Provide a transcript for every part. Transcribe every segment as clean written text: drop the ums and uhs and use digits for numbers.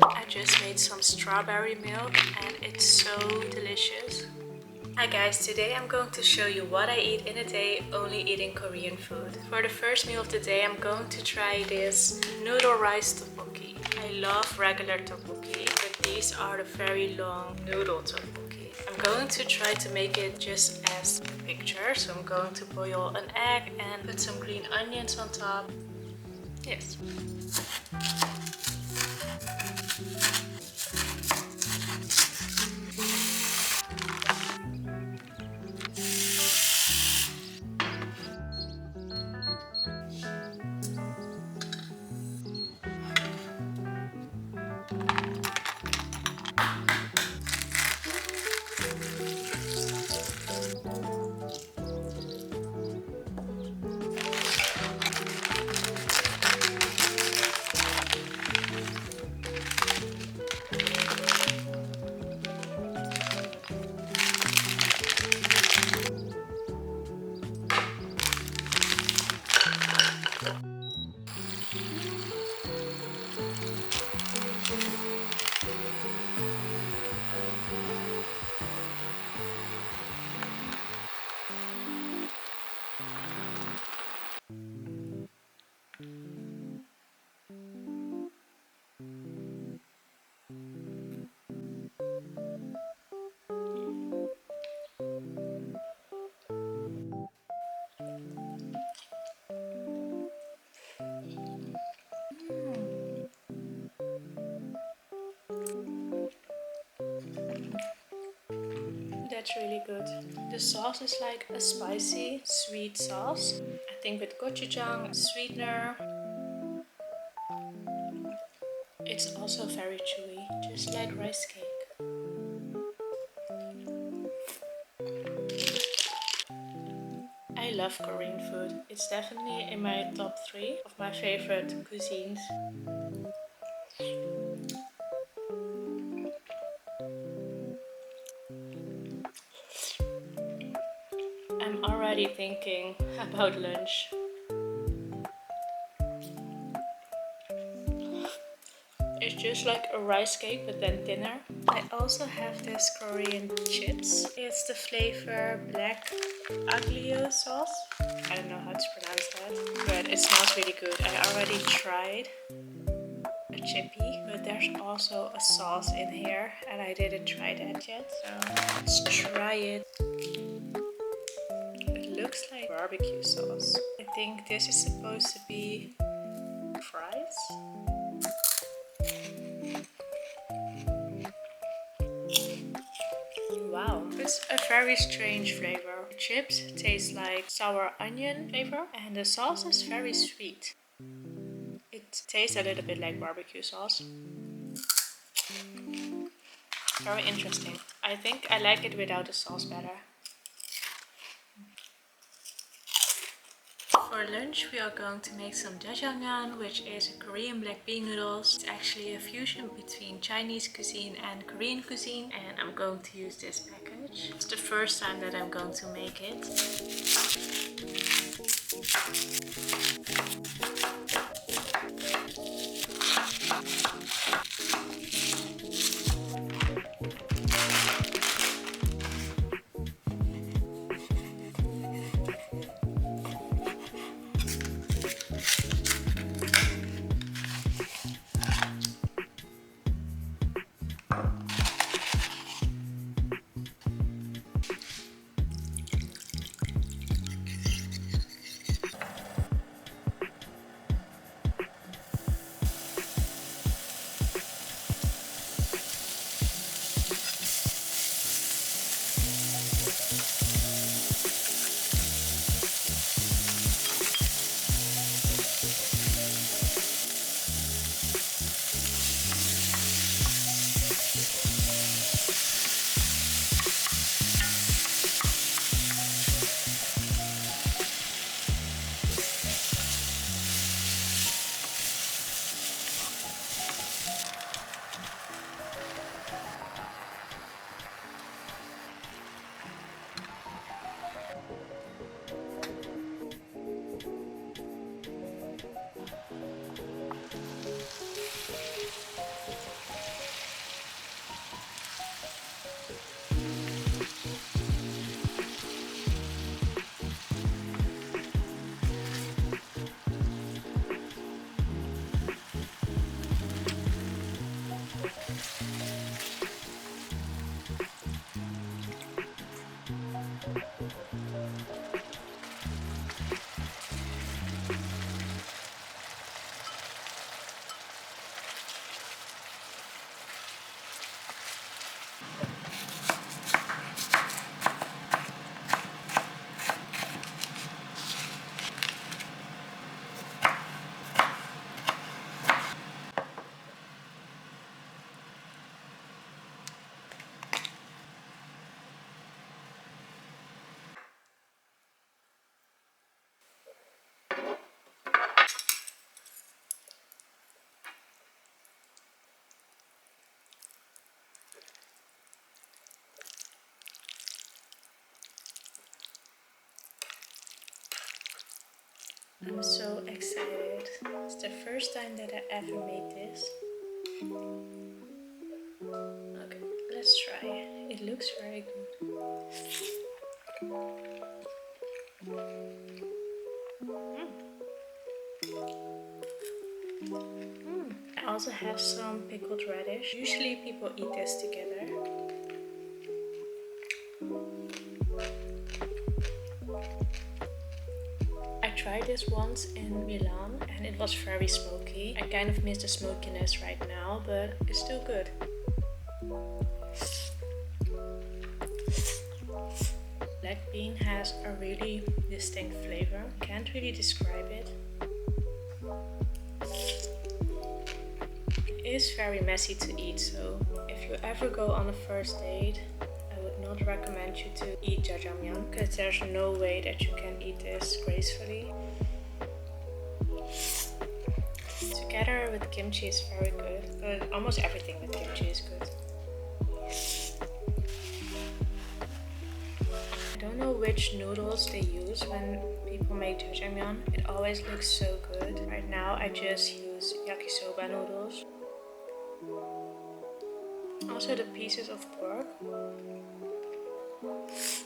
I just made some strawberry milk and it's so delicious. Hi guys, today I'm going to show you what I eat in a day only eating Korean food. For the first meal of the day I'm going to try this noodle rice tteokbokki. I love regular tteokbokki, but these are the very long noodle tteokbokki. I'm going to try to make it just as the picture. So I'm going to boil an egg and put some green onions on top. Yes. That's really good. The sauce is like a spicy, sweet sauce. I think with gochujang, sweetener. It's also very chewy, just like rice cake. I love Korean food. It's definitely in my top 3 of my favorite cuisines. I'm already thinking about lunch. It's just like a rice cake but then thinner. I also have this Korean chips. It's the flavor black aglio sauce. I don't know how to pronounce that, but it smells really good. I already tried a chippy, but there's also a sauce in here and I didn't try that yet. So let's try it. It looks like barbecue sauce. I think this is supposed to be fries. Wow, it's a very strange flavor. The chips taste like sour onion flavor and the sauce is very sweet. It tastes a little bit like barbecue sauce. Very interesting. I think I like it without the sauce better. For lunch we are going to make some jjajangmyeon, which is a Korean black bean noodles. It's actually a fusion between Chinese cuisine and Korean cuisine, and I'm going to use this package. It's the first time that I'm going to make it. I'm so excited. It's the first time that I ever made this. Okay, let's try. It looks very good. I also have some pickled radish. Usually people eat this together. I tried this once in Milan and it was very smoky. I kind of miss the smokiness right now, but it's still good. Black bean has a really distinct flavor. Can't really describe it. It is very messy to eat, so if you ever go on a first date, I would not recommend you to eat jajangmyeon because there's no way that you can eat this gracefully. Together with kimchi is very good, but almost everything with kimchi is good. I don't know which noodles they use when people make jajangmyeon. It always looks so good. Right now I just use yakisoba noodles. Also the pieces of pork.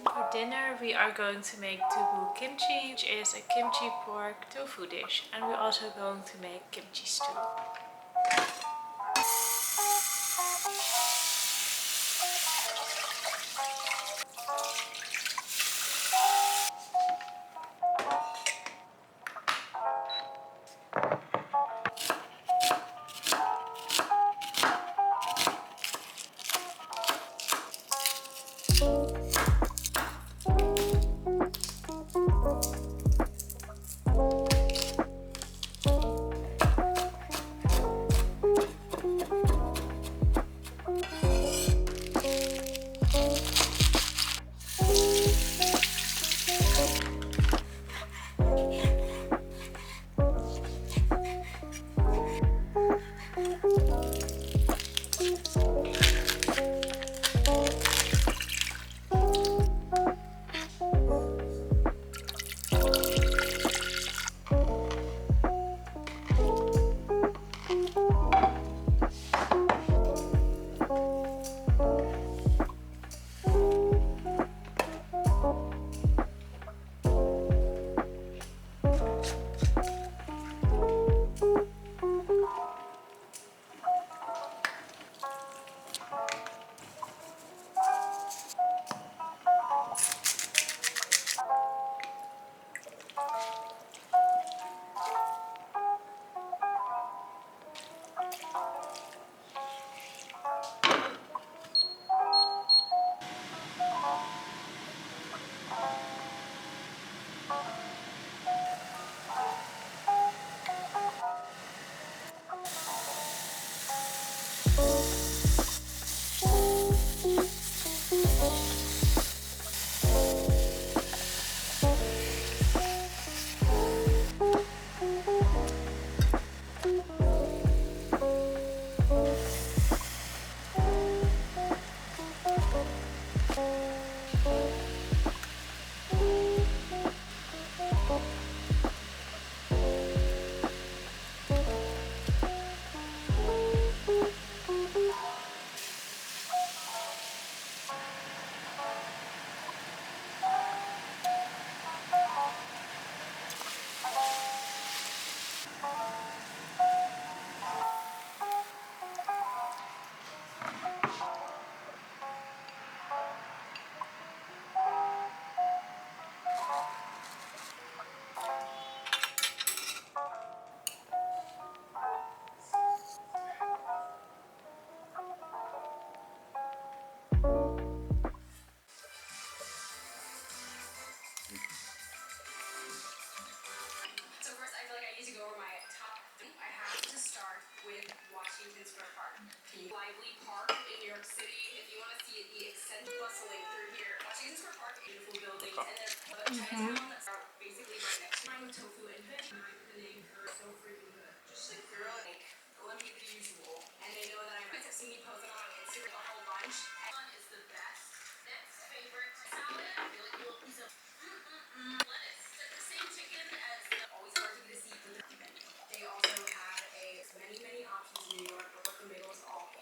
For dinner we are going to make tofu kimchi, which is a kimchi pork tofu dish. And we're also going to make kimchi stew.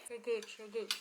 So good, so good.